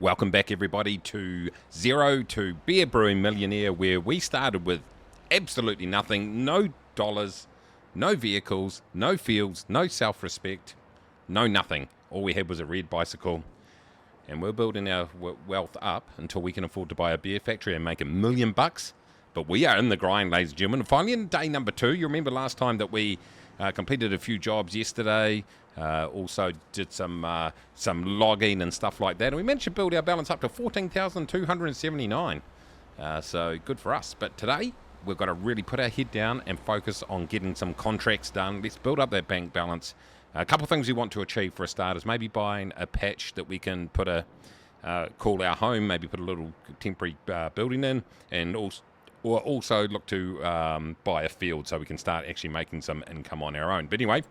Welcome back, everybody, to Zero to Beer Brewing Millionaire, where we started with absolutely nothing, no dollars, no vehicles, no fields, no self-respect, no nothing. All we had was a red bicycle, and we're building our wealth up until we can afford to buy a beer factory and make $1 million bucks. But we are in the grind, ladies and gentlemen. Finally, in day number 2, you remember last time that we completed a few jobs yesterday. Also did some logging and stuff like that, and we managed to build our balance up to 14,279. So good for us. But today we've got to really put our head down and focus on getting some contracts done. Let's build up that bank balance. A couple of things we want to achieve for a start is maybe buying a patch that we can put call our home, maybe put a little temporary building in, and also look to buy a field so we can start actually making some income on our own. But anyway,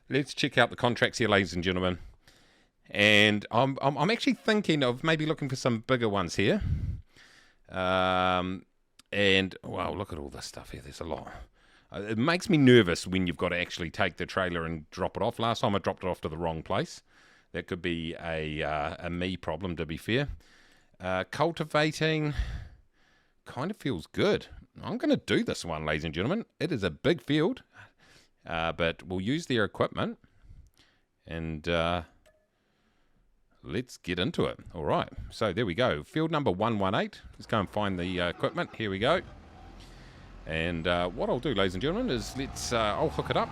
let's check out the contracts here, ladies and gentlemen. And I'm actually thinking of maybe looking for some bigger ones here. And, wow, look at all this stuff here. There's a lot. It makes me nervous when you've got to actually take the trailer and drop it off. Last time I dropped it off to the wrong place. That could be a me problem, to be fair. Cultivating kind of feels good. I'm going to do this one, ladies and gentlemen. It is a big field. But we'll use their equipment, and let's get into it. All right, so there we go. Field number 118. Let's go and find the equipment. Here we go. And what I'll do, ladies and gentlemen, is I'll hook it up,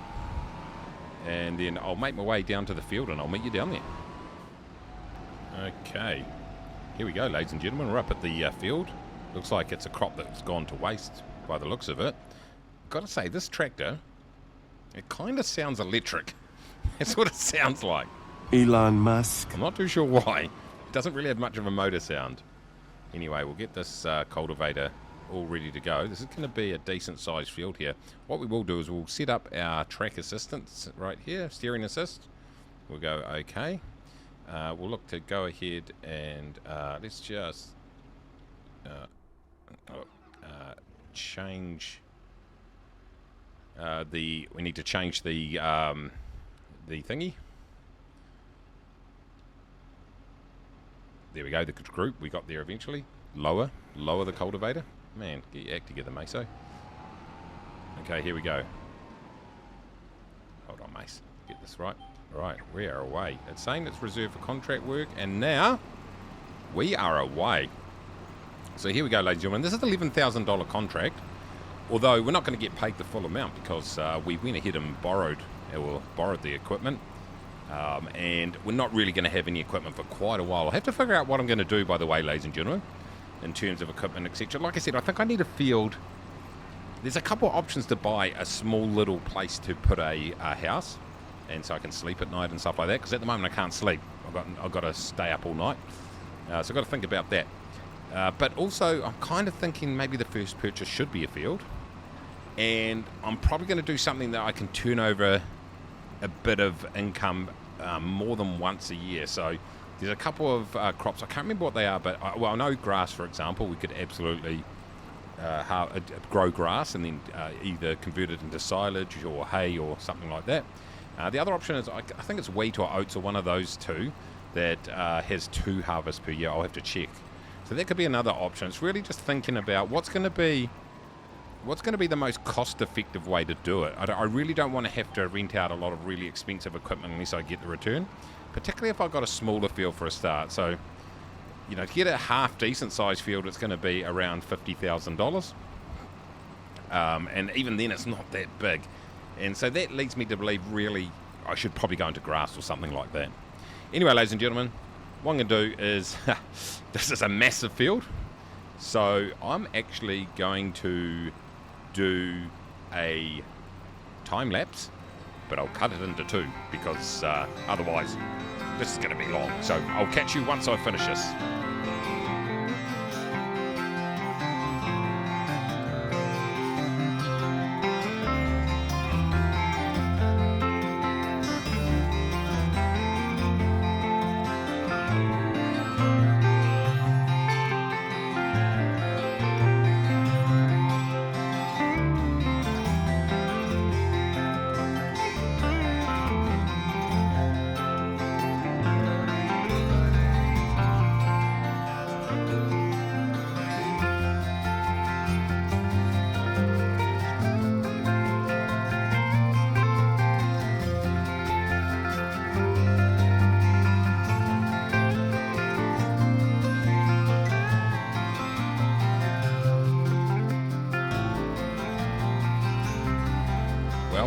and then I'll make my way down to the field, and I'll meet you down there. Okay, here we go, ladies and gentlemen. We're up at the field. Looks like it's a crop that's gone to waste by the looks of it. Got to say, this tractor, it kind of sounds electric. That's what it sounds like. Elon Musk. I'm not too sure why. It doesn't really have much of a motor sound. Anyway, we'll get this cultivator all ready to go. This is going to be a decent sized field here. What we will do is we'll set up our track assistance right here, steering assist. We'll go okay. We'll look to go ahead and let's just change we need to change the thingy. There we go, the group we got there eventually. Lower the cultivator. Man, get your act together, Maso. Okay, here we go. Hold on, Mace. Get this right. Right, we are away. It's saying it's reserved for contract work, and now we are away. So here we go, ladies and gentlemen. This is the $11,000 contract. Although we're not going to get paid the full amount because we went ahead and borrowed the equipment. And we're not really going to have any equipment for quite a while. I'll have to figure out what I'm going to do, by the way, ladies and gentlemen, in terms of equipment, etc. Like I said, I think I need a field. There's a couple of options to buy a small little place to put a house, and so I can sleep at night and stuff like that, because at the moment I can't sleep. I've got to stay up all night. So I've got to think about that. But also, I'm kind of thinking maybe the first purchase should be a field. And I'm probably going to do something that I can turn over a bit of income more than once a year. So there's a couple of crops. I can't remember what they are, but I know grass, for example. We could absolutely grow grass and then either convert it into silage or hay or something like that. The other option is, I think it's wheat or oats or one of those two that has 2 harvests per year. I'll have to check. So that could be another option. It's really just thinking about what's going to be the most cost-effective way to do it. I really don't want to have to rent out a lot of really expensive equipment unless I get the return, particularly if I've got a smaller field for a start. So, you know, to get a half-decent sized field, it's going to be around $50,000. And even then, it's not that big. And so that leads me to believe, really, I should probably go into grass or something like that. Anyway, ladies and gentlemen, what I'm going to do is, this is a massive field, so I'm actually going to do a time lapse, but I'll cut it into 2 because otherwise this is going to be long. So I'll catch you once I finish this.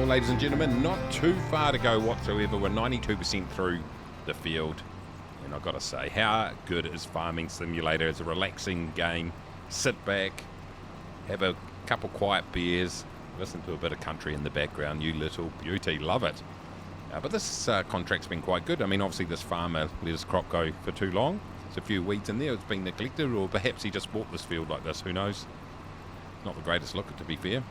going, ladies and gentlemen. Not too far to go whatsoever. We're 92% through the field. And I've got to say, how good is Farming Simulator? It's a relaxing game. Sit back, have a couple quiet beers, listen to a bit of country in the background. You little beauty, love it. But this contract's been quite good. I mean, obviously this farmer let his crop go for too long. There's a few weeds in there. It's been neglected, or perhaps he just bought this field like this. Who knows? Not the greatest look, to be fair.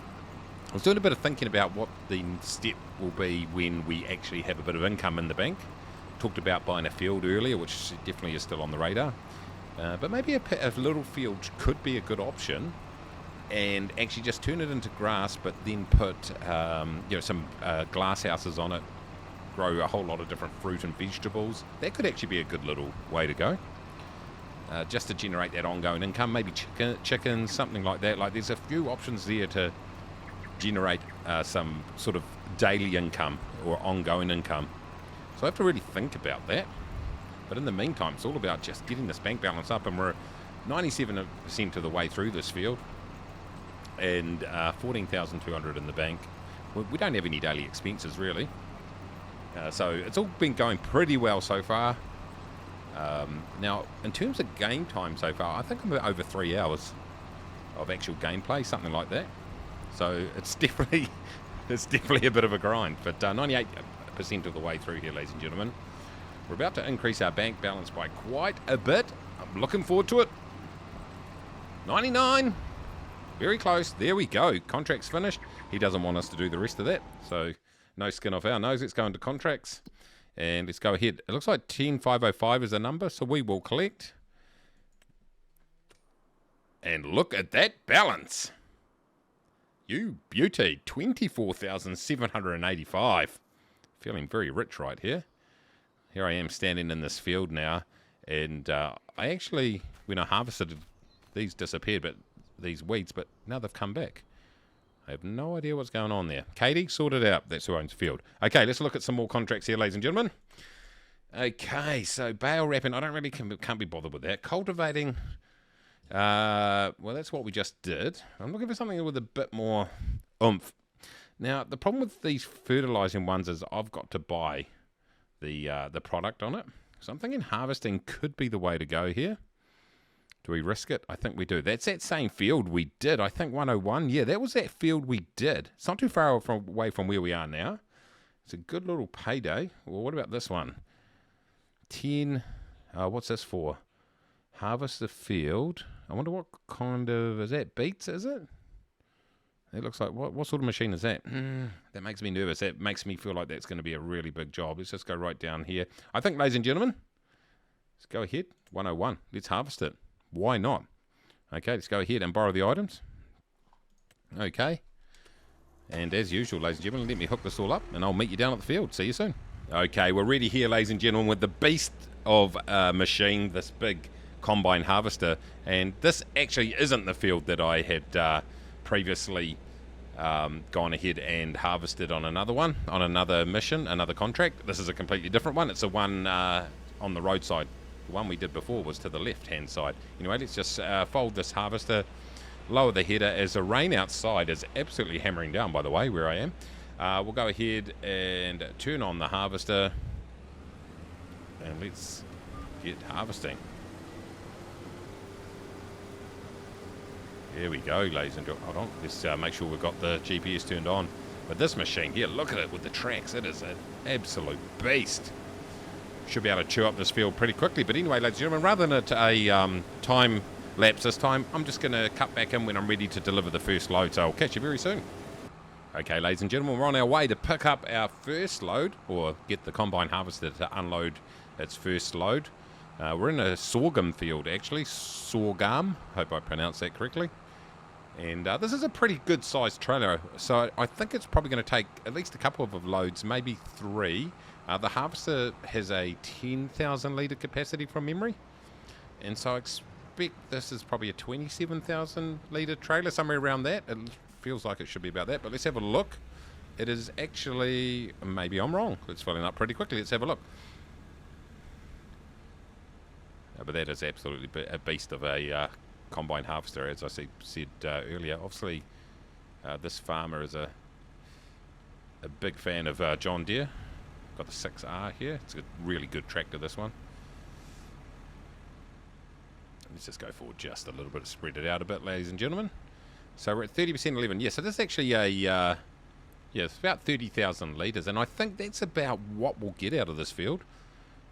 I was doing a bit of thinking about what the step will be when we actually have a bit of income in the bank. Talked about buying a field earlier, which definitely is still on the radar. But maybe a little field could be a good option, and actually just turn it into grass, but then put some glass houses on it, grow a whole lot of different fruit and vegetables. That could actually be a good little way to go. Just to generate that ongoing income, maybe chickens, something like that. Like, there's a few options there to generate some sort of daily income or ongoing income. So I have to really think about that. But in the meantime, it's all about just getting this bank balance up, and we're 97% of the way through this field, and 14,200 in the bank. We don't have any daily expenses, really. So it's all been going pretty well so far. Now, in terms of game time so far, I think I'm over 3 hours of actual gameplay, something like that. So it's definitely a bit of a grind. But 98% of the way through here, ladies and gentlemen. We're about to increase our bank balance by quite a bit. I'm looking forward to it. 99. Very close. There we go. Contract's finished. He doesn't want us to do the rest of that. So no skin off our nose. Let's go into contracts. And let's go ahead. It looks like 10505 is the number, so we will collect. And look at that balance. You beauty. 24,785. Feeling very rich right here. Here I am standing in this field now. And I actually, when I harvested, these disappeared, but these weeds, but now they've come back. I have no idea what's going on there. Katie, sort it out. That's who owns the field. Okay, let's look at some more contracts here, ladies and gentlemen. Okay, so bale wrapping. I don't really can't be bothered with that. Cultivating. Well, that's what we just did. I'm looking for something with a bit more oomph. Now, the problem with these fertilizing ones is I've got to buy the product on it. So I'm thinking harvesting could be the way to go here. Do we risk it? I think we do. That's that same field we did. I think 101. Yeah, that was that field we did. It's not too far away from where we are now. It's a good little payday. Well, what about this one? 10. What's this for? Harvest the field. I wonder what kind of... Is that beets, is it? It looks like... What sort of machine is that? That makes me nervous. That makes me feel like that's going to be a really big job. Let's just go right down here. I think, ladies and gentlemen, let's go ahead. 101. Let's harvest it. Why not? Okay, let's go ahead and borrow the items. Okay. And as usual, ladies and gentlemen, let me hook this all up, and I'll meet you down at the field. See you soon. Okay, we're ready here, ladies and gentlemen, with the beast of a machine, this big combine harvester. And this actually isn't the field that I had previously gone ahead and harvested on another one, on another mission, another contract. This is a completely different one. It's the one on the roadside. The one we did before was to the left-hand side. Anyway, let's just fold this harvester, lower the header as the rain outside is absolutely hammering down, by the way, where I am. We'll go ahead and turn on the harvester, and let's get harvesting. There we go, ladies and gentlemen. Hold on, let's make sure we've got the GPS turned on. But this machine here, look at it with the tracks. It is an absolute beast. Should be able to chew up this field pretty quickly. But anyway, ladies and gentlemen, rather than a time lapse this time, I'm just going to cut back in when I'm ready to deliver the first load. So I'll catch you very soon. Okay, ladies and gentlemen, we're on our way to pick up our first load, or get the combine harvester to unload its first load. We're in a sorghum field, actually. Sorghum. Hope I pronounced that correctly. And this is a pretty good sized trailer. So I think it's probably going to take at least a couple of loads, maybe 3. The harvester has a 10,000 litre capacity from memory. And so I expect this is probably a 27,000 litre trailer, somewhere around that. It feels like it should be about that, but let's have a look. It is actually, maybe I'm wrong. It's filling up pretty quickly. Let's have a look. But that is absolutely a beast of a combine harvester, as I said earlier. Obviously, this farmer is a a big fan of John Deere. Got the 6R here. It's a really good tractor, this one. Let's just go forward just a little bit, spread it out a bit, ladies and gentlemen. So we're at 30% 11. Yeah, so this is actually a, yeah, it's about 30,000 litres, and I think that's about what we'll get out of this field.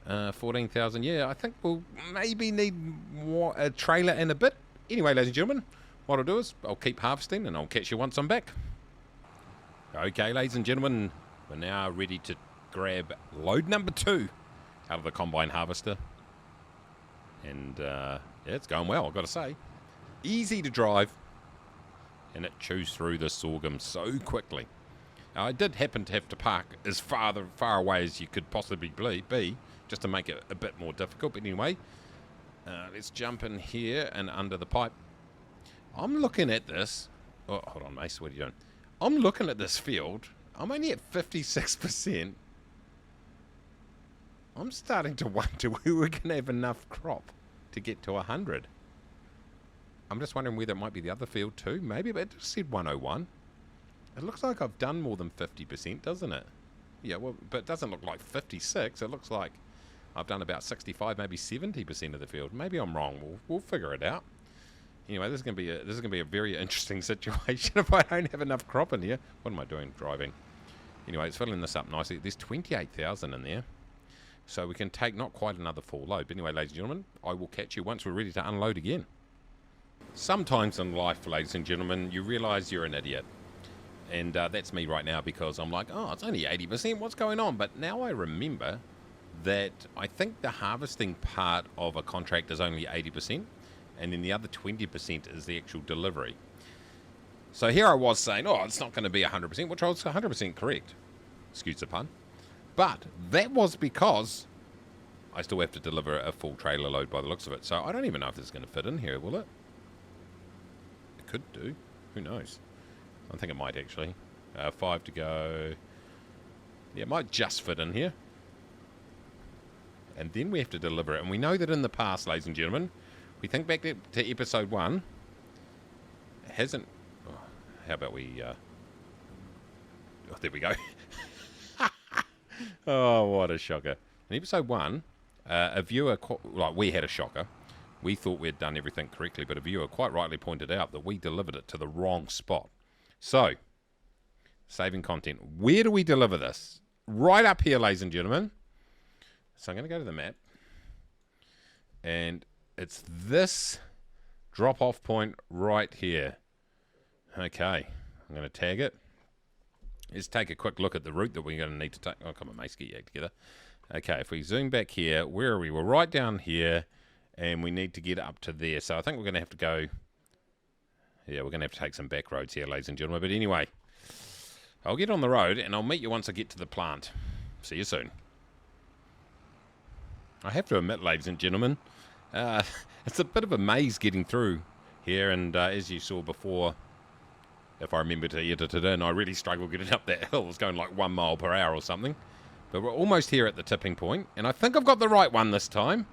14,000, yeah, I think we'll maybe need more, a trailer and a bit. Anyway, ladies and gentlemen, what I'll do is I'll keep harvesting, and I'll catch you once I'm back. Okay, ladies and gentlemen, we're now ready to grab load number 2 out of the combine harvester. And, yeah, it's going well, I've got to say. Easy to drive, and it chews through the sorghum so quickly. Now, I did happen to have to park as far away as you could possibly be, just to make it a bit more difficult. But anyway, let's jump in here and under the pipe. I'm looking at this. Oh, hold on, Mace, what are you doing? I'm looking at this field. I'm only at 56%. I'm starting to wonder whether we're going to have enough crop to get to 100. I'm just wondering whether it might be the other field too. Maybe, but it just said 101. It looks like I've done more than 50%, doesn't it? Yeah, well, but it doesn't look like 56. It looks like I've done about 65, maybe 70% of the field. Maybe I'm wrong. We'll figure it out. Anyway, this is going to be a very interesting situation if I don't have enough crop in here. What am I doing? Driving. Anyway, it's filling this up nicely. There's 28,000 in there. So we can take not quite another full load. But anyway, ladies and gentlemen, I will catch you once we're ready to unload again. Sometimes in life, ladies and gentlemen, you realise you're an idiot. And that's me right now, because I'm like, oh, it's only 80%. What's going on? But now I remember that I think the harvesting part of a contract is only 80%. And then the other 20% is the actual delivery. So here I was saying, oh, it's not going to be 100%, which I was 100% correct. Excuse the pun. But that was because I still have to deliver a full trailer load by the looks of it. So I don't even know if this is going to fit in here, will it? It could do. Who knows? I think it might actually. 5 to go. Yeah, it might just fit in here. And then we have to deliver it. And we know that in the past, ladies and gentlemen, we think back to episode 1, it hasn't... Oh, how about we... Oh, there we go. Oh, what a shocker. In episode 1, a viewer... Like, we had a shocker. We thought we had done everything correctly, but a viewer quite rightly pointed out that we delivered it to the wrong spot. So, saving content. Where do we deliver this? Right up here, ladies and gentlemen. So I'm going to go to the map. And it's this drop-off point right here. Okay. I'm going to tag it. Let's take a quick look at the route that we're going to need to take. Oh, come on, Mace, get your act together. Okay, if we zoom back here, where are we? We're right down here, and we need to get up to there. So I think we're going to have to go... Yeah, we're going to have to take some back roads here, ladies and gentlemen. But anyway, I'll get on the road, and I'll meet you once I get to the plant. See you soon. I have to admit, ladies and gentlemen, it's a bit of a maze getting through here. And as you saw before, if I remember to edit it in, I really struggled getting up that hill. It was going like 1 mile per hour or something. But we're almost here at the tipping point, and I think I've got the right one this time.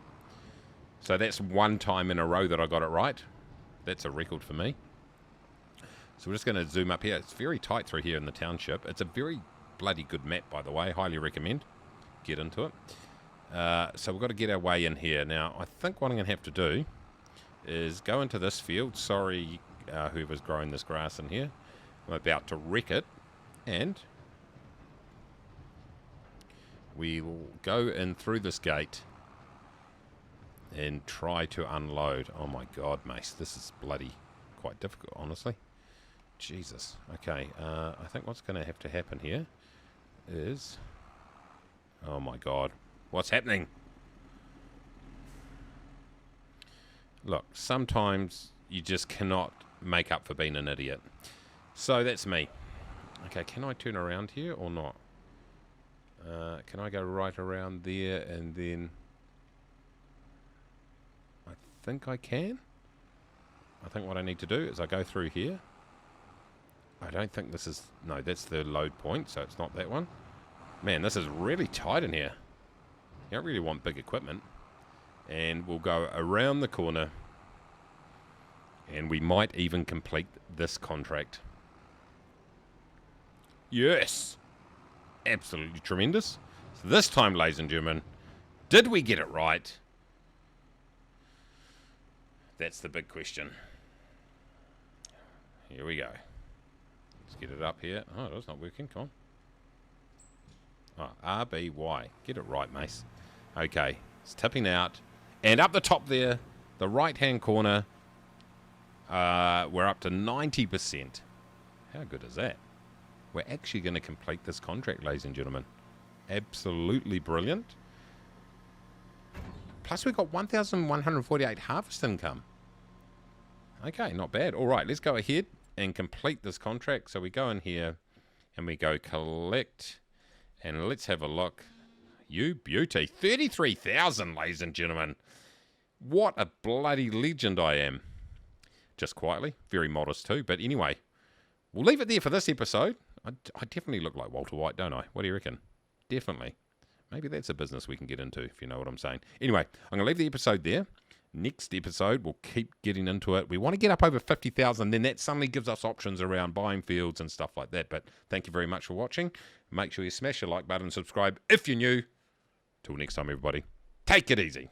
So that's 1 time in a row that I got it right. That's a record for me. So we're just going to zoom up here. It's very tight through here in the township. It's a very bloody good map, by the way. Highly recommend. Get into it. So we've got to get our way in here. Now, I think what I'm going to have to do is go into this field. Sorry, whoever's growing this grass in here. I'm about to wreck it. And we will go in through this gate and try to unload. Oh my God, Mace. This is bloody quite difficult, honestly. Jesus. Okay, I think what's going to have to happen here is... Oh my God. What's happening? Look, sometimes you just cannot make up for being an idiot. So that's me. Okay, can I turn around here or not? Can I go right around there and then... I think I can. I think what I need to do is I go through here. I don't think this is... No, that's the load point, so it's not that one. Man, this is really tight in here. You don't really want big equipment. And we'll go around the corner. And we might even complete this contract. Yes! absolutely tremendous. So this time, ladies and gentlemen, did we get it right? That's the big question. Here we go. Let's get it up here. Oh, it's not working. Come on. Oh, RBY. Get it right, Mace. Okay. It's tipping out. And up the top there, the right-hand corner, we're up to 90%. How good is that? We're actually going to complete this contract, ladies and gentlemen. Absolutely brilliant. Plus, we've got 1,148 harvest income. Okay, not bad. All right, let's go ahead and complete this contract. So we go in here and we go collect. And let's have a look. You beauty. 33,000, ladies and gentlemen. What a bloody legend I am. Just quietly. Very modest too. But anyway, we'll leave it there for this episode. I definitely look like Walter White, don't I? What do you reckon? Definitely. Maybe that's a business we can get into, if you know what I'm saying. Anyway, I'm going to leave the episode there. Next episode, we'll keep getting into it. We want to get up over 50,000. Then that suddenly gives us options around buying fields and stuff like that. But thank you very much for watching. Make sure you smash your like button and subscribe if you're new. Till next time, everybody. Take it easy.